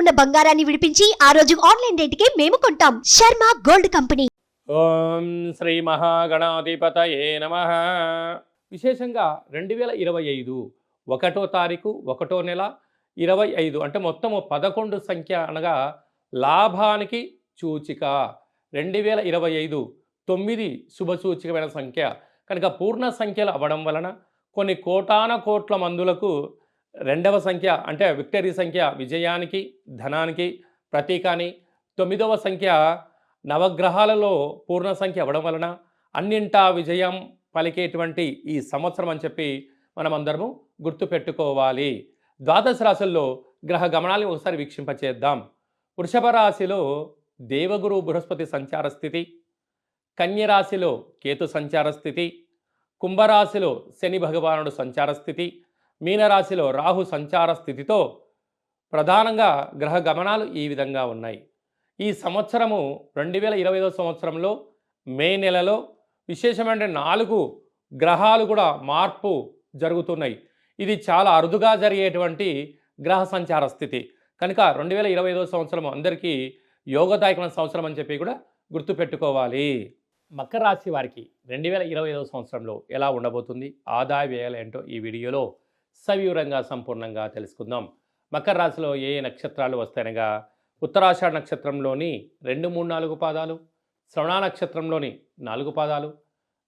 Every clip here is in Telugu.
ఉన్న బంగారాన్ని విడిపించి ఆ రోజు ఆన్లైన్ రేటుకే మేము కొంటాం. Sharma gold company. ఓం శ్రీ మహాగణాధిపతయే నమః. విశేషంగా 2025 ఒకటో తారీఖు ఒకటో నెల 25 అంటే మొత్తము 11 సంఖ్య అనగా లాభానికి సూచిక. 2025 9 శుభసూచికమైన సంఖ్య కనుక పూర్ణ సంఖ్యలు అవ్వడం వలన కొన్ని కోటాన కోట్ల మందులకు రెండవ సంఖ్య అంటే విక్టరీ సంఖ్య విజయానికి ధనానికి ప్రతీక అని, 9వ సంఖ్య నవగ్రహాలలో పూర్ణ సంఖ్య అవ్వడం వలన అన్నింటా విజయం పలికేటువంటి ఈ సంవత్సరం అని చెప్పి మనమందరము గుర్తుపెట్టుకోవాలి. ద్వాదశ రాశుల్లో గ్రహ గమనాలను ఒకసారి వీక్షింపచేద్దాం. వృషభ రాశిలో దేవగురు బృహస్పతి సంచార స్థితి, కన్యరాశిలో కేతు సంచార స్థితి, కుంభరాశిలో శని భగవానుడు సంచార స్థితి, మీనరాశిలో రాహు సంచార స్థితితో ప్రధానంగా గ్రహ గమనాలు ఈ విధంగా ఉన్నాయి. ఈ సంవత్సరము 2025 సంవత్సరంలో మే నెలలో విశేషమైన 4 గ్రహాలు కూడా మార్పు జరుగుతున్నాయి. ఇది చాలా అరుదుగా జరిగేటువంటి గ్రహ సంచార స్థితి కనుక 2025 సంవత్సరం అందరికీ యోగదాయకమైన సంవత్సరం అని చెప్పి కూడా గుర్తుపెట్టుకోవాలి. మకర రాశి వారికి 2025 సంవత్సరంలో ఎలా ఉండబోతుంది, ఆదాయ వ్యయాలు ఏంటో ఈ వీడియోలో సవివరంగా సంపూర్ణంగా తెలుసుకుందాం. మకర రాశిలో ఏ ఏ నక్షత్రాలు వస్తాయనగా ఉత్తరాషాఢ నక్షత్రంలోని 2, 3, 4 పాదాలు, శ్రవణ నక్షత్రంలోని 4 పాదాలు,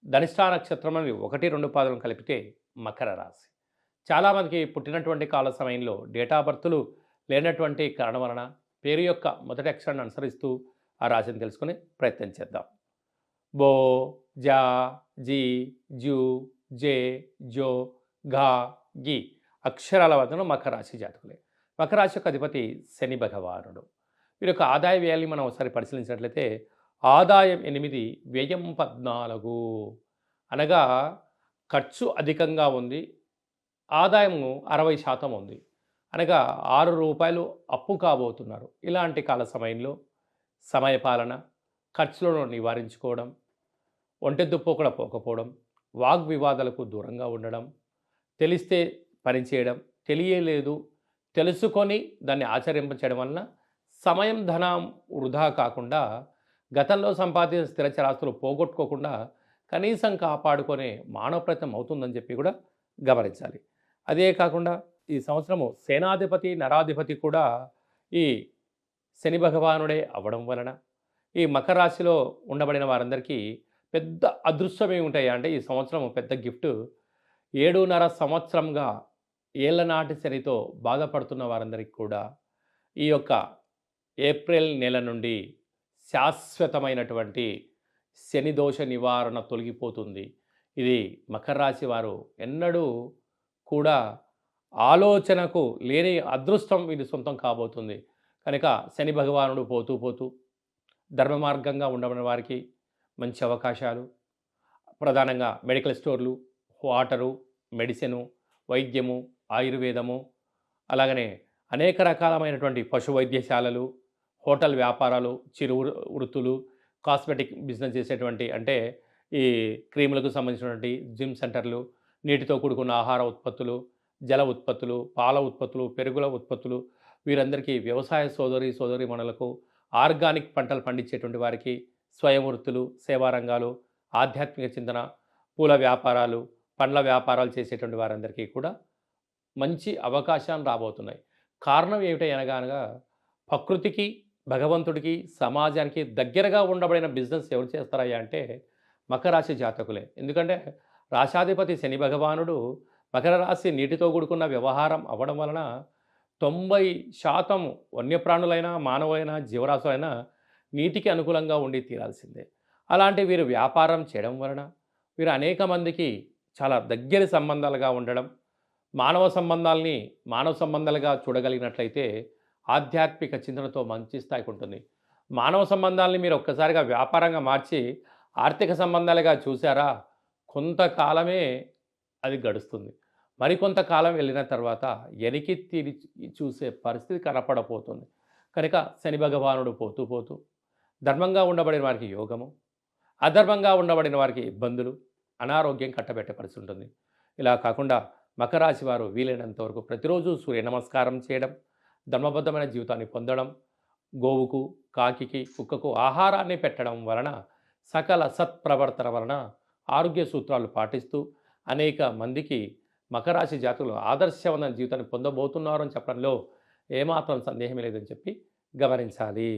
ధనిష్ఠా నక్షత్రంలోని 1, 2 పాదాలను కలిపితే మకర రాశి. చాలామందికి పుట్టినటువంటి కాల సమయంలో డేటా బర్తులు లేనటువంటి కారణం వలన పేరు యొక్క మొదటి అక్షరాన్ని అనుసరిస్తూ ఆ రాశిని తెలుసుకునే ప్రయత్నం చేద్దాం. బో, జా, జీ, జూ, జే, జో, ఘా, గి అక్షరాల వద్దన మకర రాశి జాతకులే. మకర రాశి యొక్క అధిపతి శని భగవానుడు. వీరి యొక్క ఆదాయ వ్యయాన్ని మనం ఒకసారి పరిశీలించినట్లయితే ఆదాయం 8, వ్యయం 14 అనగా ఖర్చు అధికంగా ఉంది, ఆదాయము 60% ఉంది అనగా ₹6 అప్పు కాబోతున్నారు. ఇలాంటి కాల సమయంలో సమయపాలన, ఖర్చులను నివారించుకోవడం, ఒంటెద్దు పోకడ పోకపోవడం, వాగ్వివాదాలకు దూరంగా ఉండడం, తెలిస్తే పనిచేయడం, తెలియలేదు తెలుసుకొని దాన్ని ఆచరింపచేయడం వలన సమయం ధనం వృధా కాకుండా గతంలో సంపాదించిన స్థిరచరాస్తులు పోగొట్టుకోకుండా కనీసం కాపాడుకునే మానవ ప్రయత్నం అవుతుందని చెప్పి కూడా గమనించాలి. అదే కాకుండా ఈ సంవత్సరము సేనాధిపతి నరాధిపతి కూడా ఈ శని భగవానుడే అవ్వడం వలన ఈ మకర రాశిలో ఉండబడిన వారందరికీ పెద్ద అదృష్టమే ఉంటాయి. అంటే ఈ సంవత్సరం పెద్ద గిఫ్ట్. 7.5 సంవత్సరంగా ఏళ్లనాటి శనితో బాధపడుతున్న వారందరికీ కూడా ఈ యొక్క ఏప్రిల్ నెల నుండి శాశ్వతమైనటువంటి శని దోష నివారణ తొలగిపోతుంది. ఇది మకర రాశి వారు ఎన్నడూ కూడా ఆలోచనకు లేని అదృష్టం ఇది సొంతం కాబోతుంది. కనుక శని భగవానుడు పోతూ పోతూ ధర్మ మార్గంగా ఉండబడిన వారికి మంచి అవకాశాలు, ప్రధానంగా మెడికల్ స్టోర్లు, వాటరు, మెడిసిను, వైద్యము, ఆయుర్వేదము, అలాగనే అనేక రకాలమైనటువంటి పశు వైద్యశాలలు, హోటల్ వ్యాపారాలు, చిరు వృత్తులు, కాస్మెటిక్ బిజినెస్ చేసేటువంటి అంటే ఈ క్రీములకు సంబంధించినటువంటి జిమ్ సెంటర్లు, నీటితో కూడుకున్న ఆహార ఉత్పత్తులు, జల ఉత్పత్తులు, పాల ఉత్పత్తులు, పెరుగుల ఉత్పత్తులు, వీరందరికీ వ్యవసాయ సోదరీమణులకు, ఆర్గానిక్ పంటలు పండించేటువంటి వారికి, స్వయం వృత్తులు, సేవా రంగాలు, ఆధ్యాత్మిక చింతన, పూల వ్యాపారాలు, పండ్ల వ్యాపారాలు చేసేటువంటి వారందరికీ కూడా మంచి అవకాశాలు రాబోతున్నాయి. కారణం ఏమిటి అనగా ప్రకృతికి, భగవంతుడికి, సమాజానికి దగ్గరగా ఉండబడిన బిజినెస్ ఎవరు చేస్తారయ్యా అంటే మకర రాశి జాతకులే. ఎందుకంటే రాశాధిపతి శని భగవానుడు మకర రాశి నీటితో కూడుకున్న వ్యవహారం అవ్వడం వలన 90% వన్యప్రాణులైనా, మానవులైనా, జీవరాశులైనా నీటికి అనుకూలంగా ఉండి తీరాల్సిందే. అలాంటి వీరు వ్యాపారం చేయడం వలన వీరు అనేక మందికి చాలా దగ్గరి సంబంధాలుగా ఉండడం, మానవ సంబంధాలుగా చూడగలిగినట్లయితే ఆధ్యాత్మిక చింతనతో మంచి స్థాయికి ఉంటుంది. మానవ సంబంధాలని మీరు ఒక్కసారిగా వ్యాపారంగా మార్చి ఆర్థిక సంబంధాలుగా చూసారా, కొంతకాలమే అది గడుస్తుంది. మరికొంతకాలం వెళ్ళిన తర్వాత వెనక్కి తిరిగి చూసే పరిస్థితి కనపడపోతుంది. కనుక శని భగవానుడు పోతూ పోతూ ధర్మంగా ఉండబడిన వారికి యోగము, అధర్మంగా ఉండబడిన వారికి ఇబ్బందులు, అనారోగ్యం కట్టబెట్టే పరిస్థితి ఉంటుంది. ఇలా కాకుండా మకర రాశి వారు వీలైనంత వరకు ప్రతిరోజు సూర్య నమస్కారం చేయడం, ధర్మబద్ధమైన జీవితాన్ని పొందడం, గోవుకు, కాకికి, కుక్కకు ఆహారాన్ని పెట్టడం వలన, సకల సత్ప్రవర్తన వలన ఆరోగ్య సూత్రాలు పాటిస్తూ అనేక మందికి మకర రాశి జాతకులు ఆదర్శవంతమైన జీవితాన్ని పొందబోతున్నారు అని చెప్పడంలో ఏమాత్రం సందేహం లేదని చెప్పి గమనించాలి.